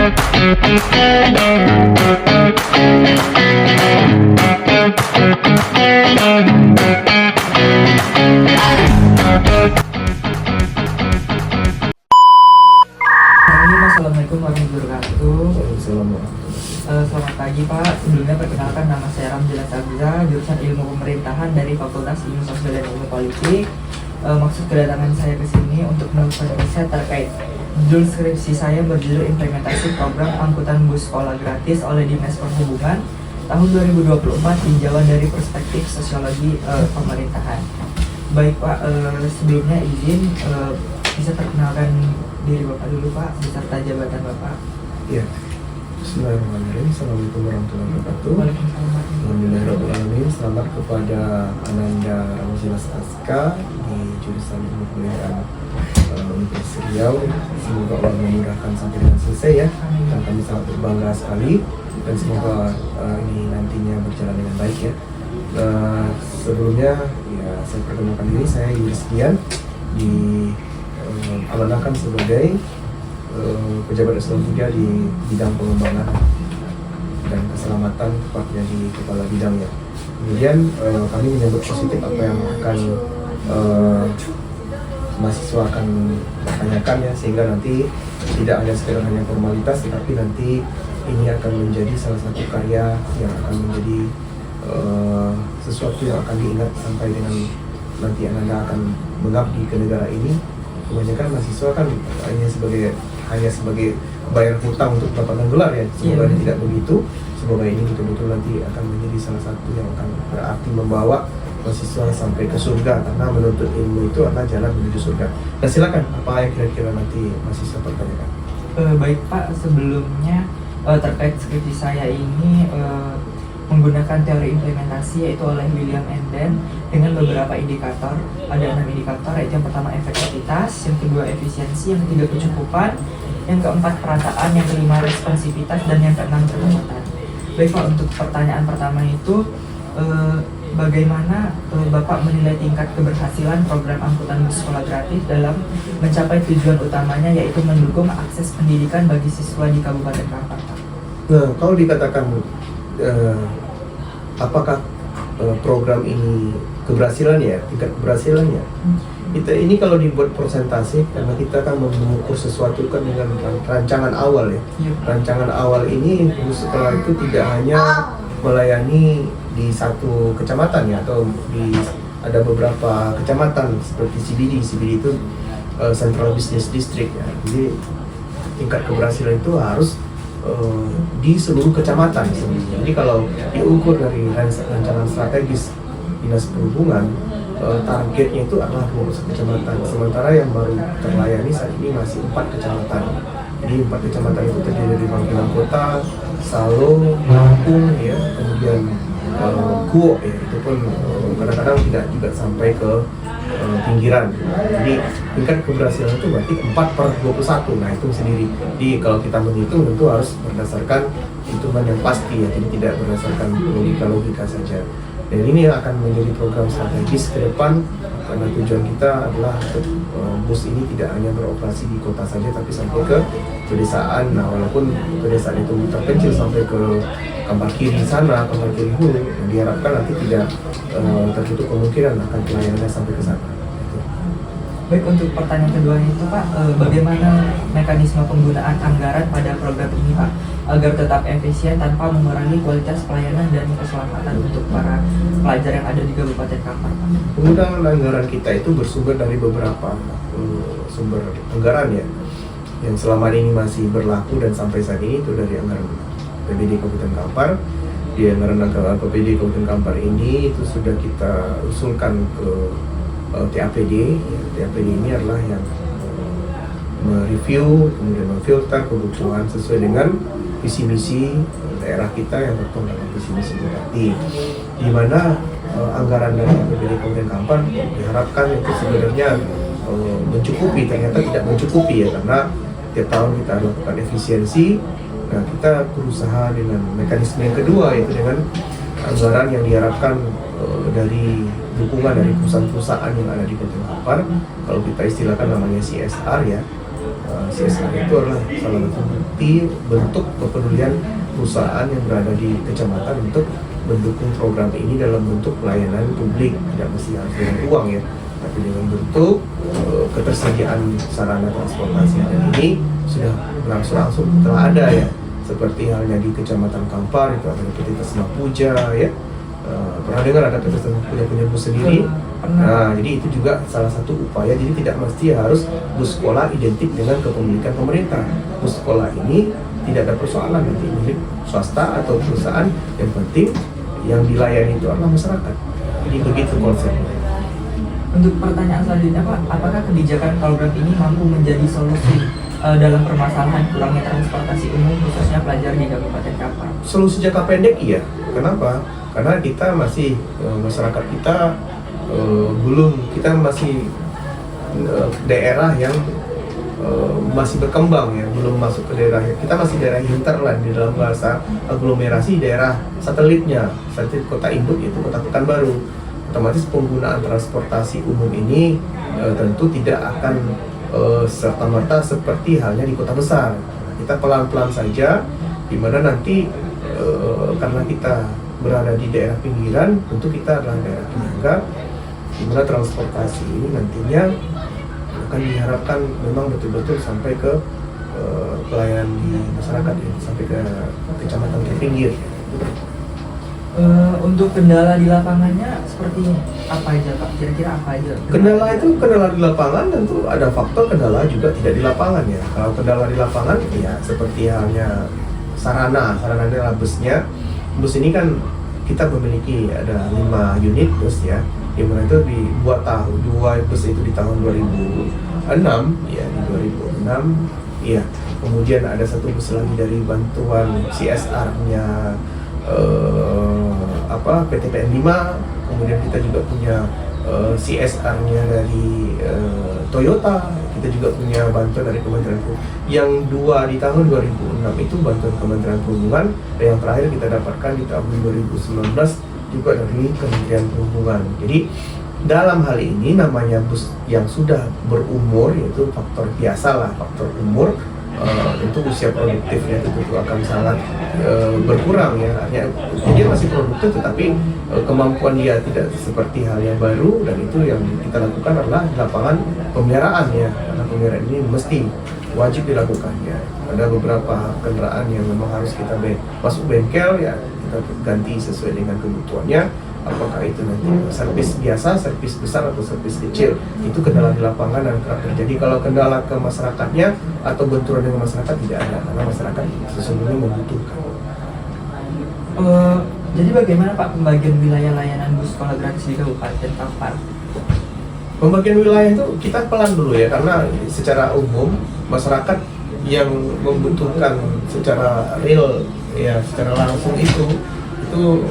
Assalamualaikum warahmatullahi wabarakatuh. Assalamualaikum. Selamat pagi Pak. Sebelumnya perkenalkan, nama saya Ramjilah Sabza, jurusan Ilmu Pemerintahan dari Fakultas Ilmu Sosial dan Ilmu Politik. Maksud kedatangan saya ke sini untuk melakukan riset terkait judul skripsi saya berjudul Implementasi Program Angkutan Bus Sekolah Gratis oleh Dinas Perhubungan tahun 2024, tinjauan dari perspektif sosiologi pemerintahan. Baik Pak, sebelumnya izin bisa perkenalkan diri Bapak dulu Pak, beserta jabatan Bapak. Ya. Bismillahirrahmanirrahim. Assalamualaikum warahmatullahi wabarakatuh. Waalaikumsalam. Alhamdulillahirrahmanirrahim. Selamat kepada Ananda Ramjilah Sabza di jurusan Ilmu Pemerintahan Universitas Riau. Semoga Allah memudahkan sampai dengan selesai ya. Dan kami sangat berbangga sekali dan semoga ini nantinya berjalan dengan baik ya. Sebelumnya ya saya perkenalkan diri, saya Yuris Dian, diamanahkan sebagai pejabat eselon 3 di bidang pengembangan dan keselamatan, tepatnya di kepala bidangnya. Kemudian kami menyambut positif apa yang akan mahasiswa akan tanyakan ya, sehingga nanti tidak hanya sekedar hanya formalitas, tetapi nanti ini akan menjadi salah satu karya yang akan menjadi sesuatu yang akan diingat sampai dengan nanti Anda akan mengabdi ke negara ini. Kebanyakan mahasiswa kan hanya sebagai bayar hutang untuk mendapatkan gelar ya. Semoga ini tidak begitu. Semoga ini betul-betul nanti akan menjadi salah satu yang akan berarti membawa mahasiswa sampai ke surga, karena menuntut ilmu itu adalah jalan menuju surga. Dan silakan, apa yang kira-kira nanti mahasiswa pertanyakan? Baik Pak, sebelumnya terkait skripsi saya ini menggunakan teori implementasi yaitu oleh William Enden dengan beberapa indikator. Ada 6 indikator, yaitu yang pertama efektivitas, yang kedua efisiensi, yang ketiga kecukupan, yang keempat perataan, yang kelima responsivitas, dan yang keenam kecepatan. Baik Pak, untuk pertanyaan pertama itu bagaimana Bapak menilai tingkat keberhasilan program angkutan bus sekolah gratis dalam mencapai tujuan utamanya, yaitu mendukung akses pendidikan bagi siswa di Kabupaten Kampar? Nah, kalau dikatakan apakah program ini keberhasilannya, tingkat keberhasilannya, kita ini kalau dibuat persentase, karena kita kan mengukur sesuatu kan dengan rancangan awal ya. Rancangan awal ini setelah itu tidak hanya melayani di satu kecamatan ya, atau ada beberapa kecamatan seperti CBD itu Central Business District ya. Jadi tingkat keberhasilan itu harus di seluruh kecamatan sebenarnya. Jadi kalau diukur dari rancangan strategis Dinas Perhubungan, targetnya itu adalah 21 kecamatan, sementara yang baru terlayani saat ini masih 4 kecamatan. Jadi 4 kecamatan itu terdiri dari Bangkinang Kota, Salo, Lampung ya, kemudian Kuok ya, itu pun kadang-kadang tidak juga sampai ke pinggiran. Jadi tingkat keberhasilan itu berarti 4/21. Nah itu sendiri. Jadi kalau kita menghitung tentu harus berdasarkan hitungan yang pasti ya, jadi tidak berdasarkan logika saja. Dan ini akan menjadi program strategis ke depan, karena tujuan kita adalah bus ini tidak hanya beroperasi di kota saja, tapi sampai ke pedesaan. Nah walaupun pedesaan itu terpencil sampai ke Kampar Kiri sana, Kampar Kiri Hulu, yang diharapkan nanti tidak tertutup kemungkinan akan pelayanannya sampai ke sana. Baik, untuk pertanyaan kedua itu Pak, bagaimana mekanisme penggunaan anggaran pada program ini Pak, agar tetap efisien tanpa mengurangi kualitas pelayanan dan keselamatan untuk para pelajar yang ada di Kabupaten Kampar Pak? Penggunaan anggaran kita itu bersumber dari beberapa sumber anggaran ya, yang selama ini masih berlaku dan sampai saat ini itu dari anggaran PBD Kabupaten Kampar. Di anggaran PBD Kabupaten Kampar ini itu sudah kita usulkan ke TAPD. TAPD ini adalah yang mereview, kemudian memfilter kebutuhan sesuai dengan visi misi daerah kita yang tertuang dalam visi misi Bupati. Di mana anggaran dari PBD Kabupaten Kampar diharapkan itu sebenarnya mencukupi, ternyata tidak mencukupi ya, karena tiap tahun kita lakukan efisiensi. Nah, kita berusaha dengan mekanisme yang kedua, yaitu dengan anggaran yang diharapkan dari dukungan dari perusahaan-perusahaan yang ada di Kabupaten Kampar. Kalau kita istilahkan namanya CSR ya. CSR itu adalah salah satu bukti bentuk kepedulian perusahaan yang berada di kecamatan untuk mendukung program ini dalam bentuk pelayanan publik, tidak mesti harus dengan uang ya, tapi dengan bentuk ketersediaan sarana transportasi. Dan ini sudah berangsur-angsur telah ada ya, seperti halnya di Kecamatan Kampar itu ada PT Tasma Puja ya. Pernah dengar ada PT Tasma Puja punya bus sendiri? Nah, jadi itu juga salah satu upaya. Jadi tidak mesti harus bus sekolah identik dengan kepemilikan pemerintah. Bus sekolah ini tidak ada persoalan nanti milik swasta atau perusahaan, yang penting yang dilayani itu adalah masyarakat. Jadi begitu konsepnya. Untuk pertanyaan selanjutnya Pak, apakah kebijakan program ini mampu menjadi solusi dalam permasalahan kurangnya transportasi umum khususnya pelajar di Kabupaten Kampar? Solusi jangka pendek iya. Kenapa? Karena kita masih masyarakat kita kita masih daerah yang masih berkembang ya, belum masuk ke daerah, kita masih daerah hinterland di dalam bahasa aglomerasi, daerah satelitnya, satelit kota induk yaitu Kota Pekanbaru. Otomatis penggunaan transportasi umum ini tentu tidak akan serta-merta seperti halnya di kota besar. Kita pelan-pelan saja, di mana nanti karena kita berada di daerah pinggiran, tentu kita adalah daerah penyangga, di mana transportasi ini nantinya akan diharapkan memang betul-betul sampai ke pelayanan di masyarakat ya, sampai ke kecamatan terpinggir. Untuk kendala di lapangannya seperti apa aja Pak? Kira-kira apa aja? Kendala di lapangan tentu ada faktor kendala juga tidak di lapangan ya. Kalau kendala di lapangan ya seperti halnya sarana adalah busnya. Bus ini kan kita memiliki ada 5 unit bus ya, yang mana itu dibuat dua bus itu di tahun 2006 ya, di 2006 ya. Kemudian ada satu bus lagi dari bantuan CSR-nya PT PN 5. Kemudian kita juga punya CSR-nya dari Toyota. Kita juga punya bantuan dari Kementerian Perhubungan. Yang 2 di tahun 2006 itu bantuan Kementerian Perhubungan, dan yang terakhir kita dapatkan di tahun 2019 juga dari Kementerian Perhubungan. Jadi dalam hal ini namanya bus yang sudah berumur, yaitu faktor biasa faktor umur, tentu usia produktifnya tentu akan sangat berkurang ya. Artinya dia masih produktif, tetapi kemampuan dia tidak seperti hal yang baru, dan itu yang kita lakukan adalah di lapangan pemeliharaan ya, karena pemeliharaan ini mesti wajib dilakukan ya. Ada beberapa kendaraan yang memang harus kita masuk bengkel ya, kita ganti sesuai dengan kebutuhannya. Apakah itu nanti servis biasa, servis besar, atau servis kecil, itu kendala di lapangan dan kerap terjadi. Kalau kendala ke masyarakatnya atau benturan dengan masyarakat tidak ada, karena masyarakat sesungguhnya membutuhkan. Jadi bagaimana Pak pembagian wilayah layanan bus sekolah gratis di Kabupaten Kampar? Pembagian wilayah itu kita pelan dulu ya, karena secara umum masyarakat yang membutuhkan secara real ya, secara langsung itu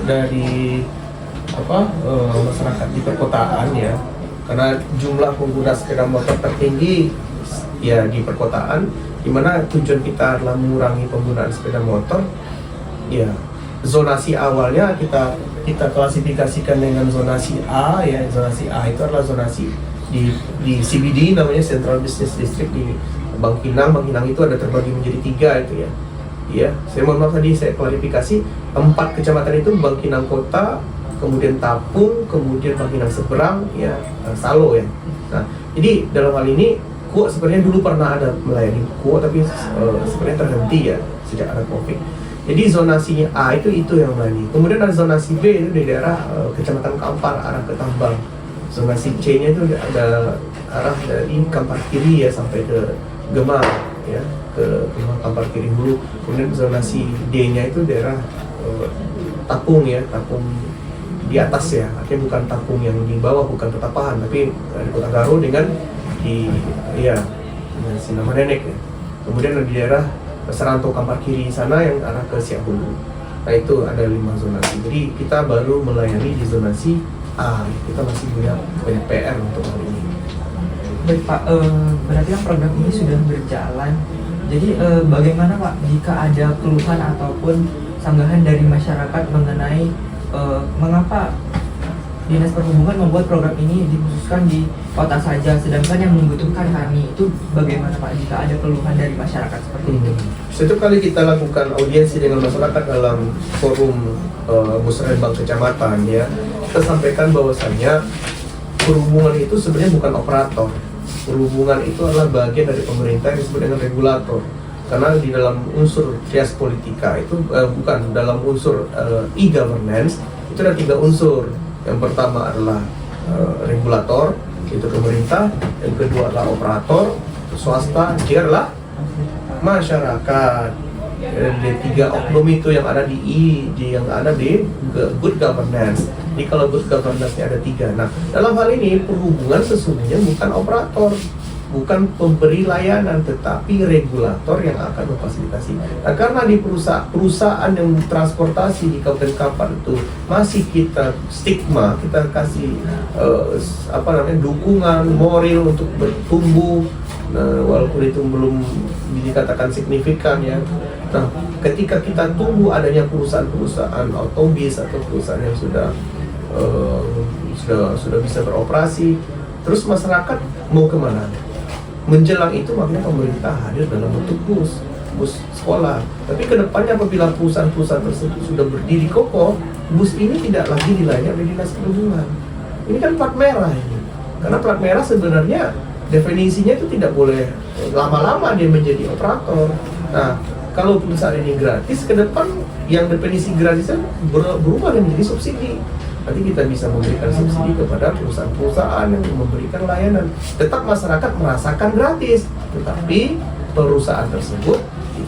dari masyarakat di perkotaan ya, karena jumlah pengguna sepeda motor tertinggi ya di perkotaan, dimana tujuan kita adalah mengurangi penggunaan sepeda motor ya. Zonasi awalnya kita klasifikasikan dengan zonasi A ya. Zonasi A itu adalah zonasi di CBD, namanya Central Business District di Bangkinang. Bangkinang itu ada terbagi menjadi 3 itu ya. Ya, saya mohon maaf tadi saya klarifikasi, 4 kecamatan itu Bangkinang Kota, kemudian Tapung, kemudian Bangkinang Seberang, ya Salo ya. Nah, jadi dalam hal ini Kuok sebenarnya dulu pernah ada melayani Kuok, tapi sebenarnya terhenti ya sejak ada Covid. Jadi zonasinya A itu yang melayani. Kemudian ada zonasi B itu di daerah Kecamatan Kampar arah ke Tambang. Zonasi C-nya itu ada arah dari Kampar Kiri ya sampai ke Gemah ya, ke Gemah Kampar Kiri Hulu. Kemudian zonasi D-nya itu daerah Tapung ya, Tapung di atas ya, artinya bukan Tapung yang di bawah, bukan Petapahan, tapi di Kota Garo dengan Sinama Nenek ya. Kemudian di daerah Seranto Kampar Kiri sana yang arah ke Siak Hulu. Nah itu ada 5 zonasi. Jadi kita baru melayani di zonasi A. Kita masih banyak PR untuk hal ini. Baik Pak, berarti kan program ini sudah berjalan. Jadi bagaimana Pak jika ada keluhan ataupun sanggahan dari masyarakat mengenai mengapa Dinas Perhubungan membuat program ini dikhususkan di kota saja, sedangkan yang membutuhkan kami itu bagaimana Pak jika ada keluhan dari masyarakat seperti itu? Setiap kali kita lakukan audiensi dengan masyarakat dalam forum musrenbang kecamatan ya, kita sampaikan bahwasannya perhubungan itu sebenarnya bukan operator. Perhubungan itu adalah bagian dari pemerintah yang disebut dengan regulator. Karena di dalam unsur trias politika itu bukan dalam unsur e-governance itu ada 3 unsur. Yang pertama adalah regulator, itu pemerintah. Yang kedua adalah operator, swasta. Ketiga adalah masyarakat. Di 3 oknum itu yang ada yang ada di good governance. Jadi kalau good governance-nya ada 3. Nah, dalam hal ini perhubungan sesungguhnya bukan operator, bukan pemberi layanan, tetapi regulator yang akan memfasilitasi. Nah, karena di perusahaan yang transportasi di Kabupaten Kampar itu masih kita stigma, kita kasih dukungan moral untuk bertumbuh. Nah, walaupun itu belum dikatakan signifikan ya. Nah, ketika kita tunggu adanya perusahaan-perusahaan otobis atau perusahaan yang sudah bisa beroperasi, terus masyarakat mau kemana? Menjelang itu makanya pemerintah hadir dalam bentuk bus sekolah. Tapi kedepannya apabila perusahaan-perusahaan tersebut sudah berdiri kokoh, bus ini tidak lagi dilayani oleh Dinas Perhubungan. Ini kan plat merah ini. Karena plat merah sebenarnya definisinya itu tidak boleh lama-lama dia menjadi operator. Nah, kalau perusahaan ini gratis, ke depan yang definisi gratisnya berubah menjadi subsidi. Nanti kita bisa memberikan subsidi kepada perusahaan-perusahaan yang memberikan layanan. Tetap masyarakat merasakan gratis, tetapi perusahaan tersebut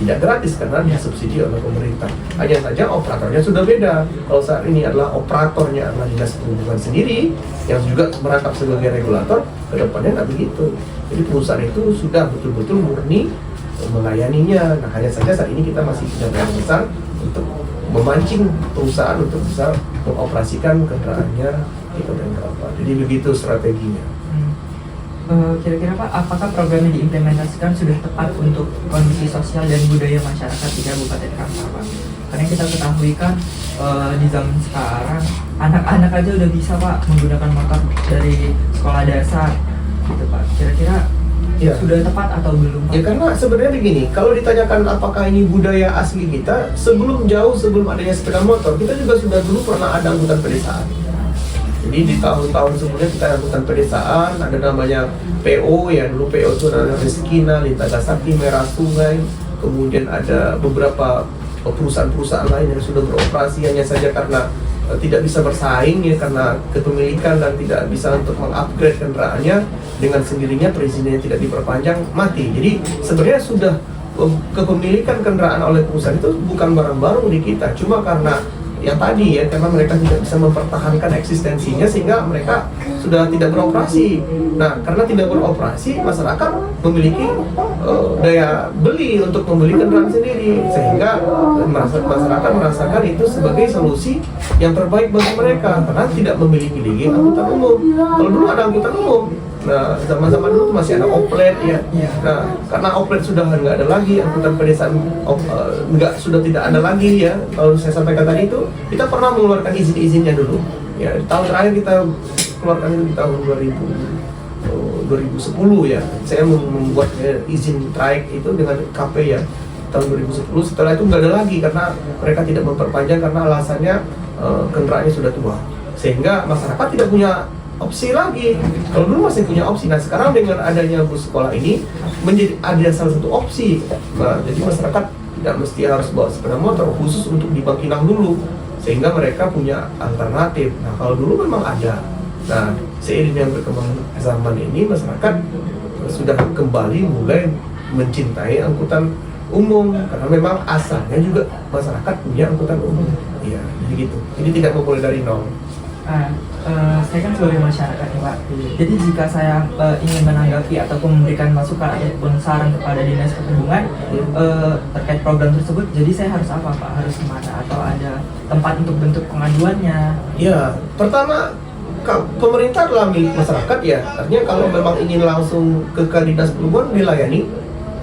tidak gratis karena disubsidi oleh pemerintah. Hanya saja operatornya sudah beda. Kalau saat ini adalah operatornya adalah Dinas Perhubungan sendiri yang juga merangkap sebagai regulator, kedepannya nggak begitu. Jadi perusahaan itu sudah betul-betul murni melayaninya. Nah, hanya saja saat ini kita masih punya PR besar untuk memancing perusahaan untuk bisa mengoperasikan kendaraannya di Kabupaten Kampar. Jadi begitu strateginya. Kira-kira Pak, apakah program yang diimplementasikan sudah tepat untuk kondisi sosial dan budaya masyarakat di Kabupaten Kampar Pak? Karena kita ketahui kan di zaman sekarang anak-anak aja udah bisa Pak menggunakan motor dari sekolah dasar gitu Pak. Kira-kira ya, sudah tepat atau belum Pak? Ya karena sebenarnya begini, kalau ditanyakan apakah ini budaya asli kita, sebelum adanya sepeda motor, kita juga sudah dulu pernah ada angkutan pedesaan. Jadi di tahun-tahun sebelumnya kita ada angkutan pedesaan, ada namanya PO ya, dulu PO itu ada Reskina, Lintagasaki, Merah Sungai, kemudian ada beberapa perusahaan-perusahaan lain yang sudah beroperasi, hanya saja karena tidak bisa bersaing ya, karena kepemilikan dan tidak bisa untuk mengupgrade kendaraannya, dengan sendirinya perizinannya tidak diperpanjang, mati. Jadi sebenarnya sudah kepemilikan kendaraan oleh perusahaan itu bukan barang baru di kita, cuma karena yang tadi ya, karena mereka tidak bisa mempertahankan eksistensinya sehingga mereka sudah tidak beroperasi. Nah, karena tidak beroperasi, masyarakat memiliki daya beli untuk membeli kendaraan sendiri, sehingga masyarakat merasakan itu sebagai solusi yang terbaik bagi mereka karena tidak memiliki lagi angkutan umum. Kalau dulu ada angkutan umum, nah zaman-zaman dulu tuh masih ada oplet ya. Nah, karena oplet sudah nggak ada lagi, angkutan pedesaan sudah tidak ada lagi ya. Kalau saya sampaikan tadi itu, kita pernah mengeluarkan izin-izinnya dulu. Ya, tahun terakhir kita keluarkan itu di tahun 2010 ya. Saya membuat izin trayek itu dengan KP ya tahun 2010. Setelah itu nggak ada lagi karena mereka tidak memperpanjang karena alasannya kendaraannya sudah tua, sehingga masyarakat tidak punya opsi lagi. Kalau dulu masih punya opsi, nah sekarang dengan adanya bus sekolah ini menjadi ada salah satu opsi. Nah, jadi masyarakat tidak mesti harus bawa sepeda motor khusus untuk di Bangkinang dulu, sehingga mereka punya alternatif. Nah, kalau dulu memang ada. Nah, seiring yang berkembang zaman ini, masyarakat sudah kembali mulai mencintai angkutan umum karena memang asalnya juga masyarakat punya angkutan umum. Iya, jadi gitu. Jadi tidak memulai dari nol. Saya kan sebagai masyarakat ya Pak. Jadi jika saya ingin menanggapi ataupun memberikan masukan ataupun saran kepada Dinas Perhubungan terkait program tersebut, jadi saya harus apa Pak? Harus kemana? Atau ada tempat untuk bentuk pengaduannya? Ya, pertama pemerintah adalah milik masyarakat ya. Artinya kalau memang ingin langsung ke Dinas Perhubungan dilayani,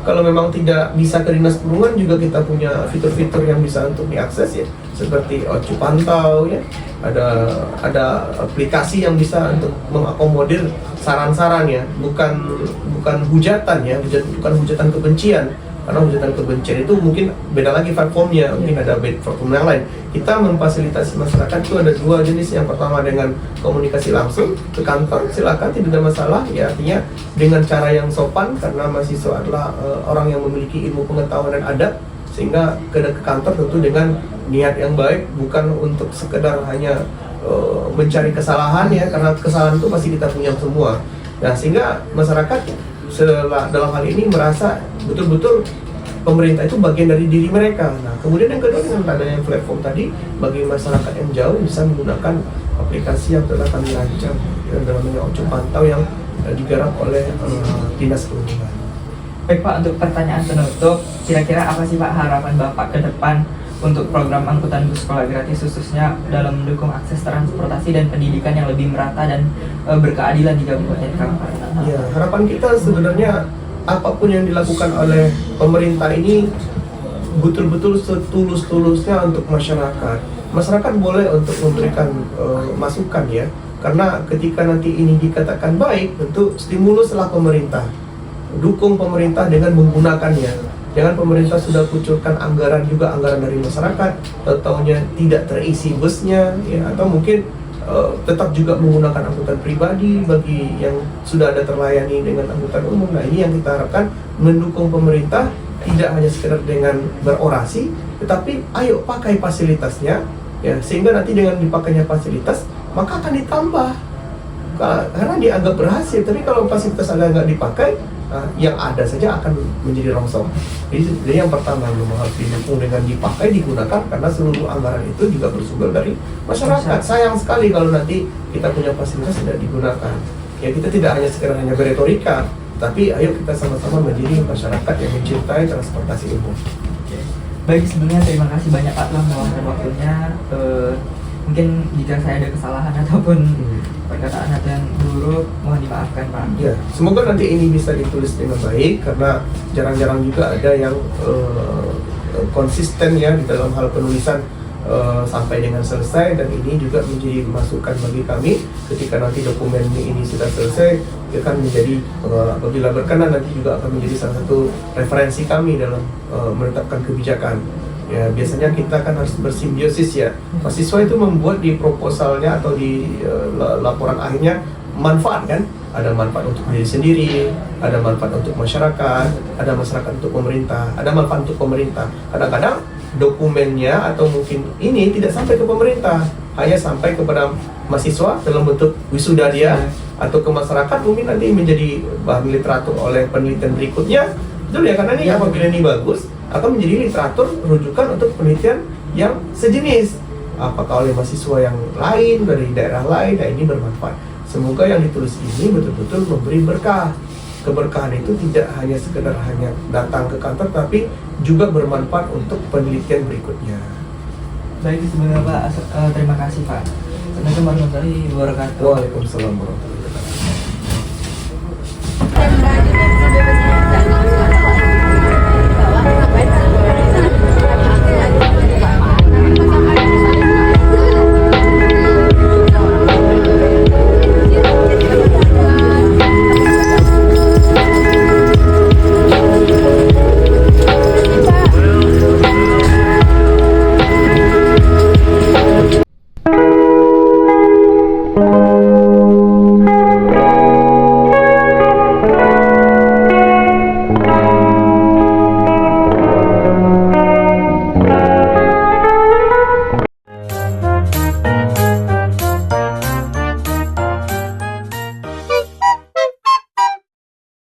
kalau memang tidak bisa ke dinas perhubungan juga kita punya fitur-fitur yang bisa untuk diakses ya, seperti Ocu Pantau ya, ada aplikasi yang bisa untuk mengakomodir saran-saran ya, bukan hujatan ya, bukan hujatan kebencian. Karena hujatan kebencian itu mungkin beda lagi platformnya, mungkin ada platform yang lain. Kita memfasilitasi masyarakat itu ada dua jenis. Yang pertama dengan komunikasi langsung ke kantor, silakan, tidak ada masalah ya, artinya dengan cara yang sopan karena mahasiswa adalah orang yang memiliki ilmu pengetahuan dan adab, sehingga ke kantor tentu dengan niat yang baik, bukan untuk sekedar hanya mencari kesalahan ya, karena kesalahan itu pasti kita punya semua. Nah, sehingga masyarakat dalam hal ini merasa betul-betul pemerintah itu bagian dari diri mereka. Nah, kemudian yang kedua dengan adanya platform tadi, bagi masyarakat yang jauh bisa menggunakan aplikasi yang telah kami rancang yang namanya Ocu Pantau yang digarap oleh Dinas Perhubungan. Baik Pak, untuk pertanyaan penutup, kira-kira apa sih Pak harapan Bapak ke depan untuk program angkutan bus sekolah gratis, khususnya dalam mendukung akses transportasi dan pendidikan yang lebih merata dan berkeadilan di Kabupaten Kampar? Ya, harapan kita sebenarnya apapun yang dilakukan oleh pemerintah ini betul-betul setulus-tulusnya untuk masyarakat. Masyarakat boleh untuk memberikan masukan ya, karena ketika nanti ini dikatakan baik, tentu stimuluslah pemerintah. Dukung pemerintah dengan menggunakannya. Jangan pemerintah sudah kucurkan anggaran juga, anggaran dari masyarakat, tahunya tidak terisi busnya ya, atau mungkin tetap juga menggunakan angkutan pribadi bagi yang sudah ada terlayani dengan angkutan umum. Nah, ini yang kita harapkan, mendukung pemerintah tidak hanya sekedar dengan berorasi, tetapi ayo pakai fasilitasnya ya, sehingga nanti dengan dipakainya fasilitas maka akan ditambah karena dianggap berhasil. Tapi kalau fasilitas Anda nggak dipakai, yang ada saja akan menjadi rongsok. Jadi yang pertama memang harus didukung dengan dipakai, digunakan, karena seluruh anggaran itu juga bersumber dari masyarakat. Sayang sekali kalau nanti kita punya fasilitas tidak digunakan. Ya, kita tidak hanya sekedar hanya berretorika, tapi ayo kita sama-sama menjadi masyarakat yang mencintai transportasi umum. Baik, sebelumnya terima kasih banyak Pak telah meluangkan waktunya. Mungkin jika saya ada kesalahan ataupun perkataan atau yang buruk, mohon dimaafkan Pak. Ya, semoga nanti ini bisa ditulis dengan baik, karena jarang-jarang juga ada yang konsisten ya di dalam hal penulisan sampai dengan selesai, dan ini juga menjadi masukan bagi kami ketika nanti dokumen ini sudah selesai, akan menjadi apabila berkenan nanti juga akan menjadi salah satu referensi kami dalam menetapkan kebijakan. Ya, biasanya kita kan harus bersimbiosis ya. Mahasiswa itu membuat di proposalnya atau di laporan akhirnya manfaat kan. Ada manfaat untuk diri sendiri, ada manfaat untuk masyarakat, ada masyarakat untuk pemerintah, ada manfaat untuk pemerintah. Kadang-kadang dokumennya atau mungkin ini tidak sampai ke pemerintah, hanya sampai kepada mahasiswa dalam bentuk wisuda dia, atau ke masyarakat mungkin nanti menjadi bahan literatur oleh penelitian berikutnya. Betul ya, karena ini apabila ini bagus akan menjadi literatur rujukan untuk penelitian yang sejenis, apakah oleh mahasiswa yang lain dari daerah lain. Nah, ini bermanfaat. Semoga yang ditulis ini betul-betul memberi berkah. Keberkahan itu tidak hanya sekedar hanya datang ke kantor, tapi juga bermanfaat untuk penelitian berikutnya. Baik, sebelumnya Pak, terima kasih Pak. Assalamualaikum warahmatullahi wabarakatuh. Waalaikumsalam warahmatullahi wabarakatuh.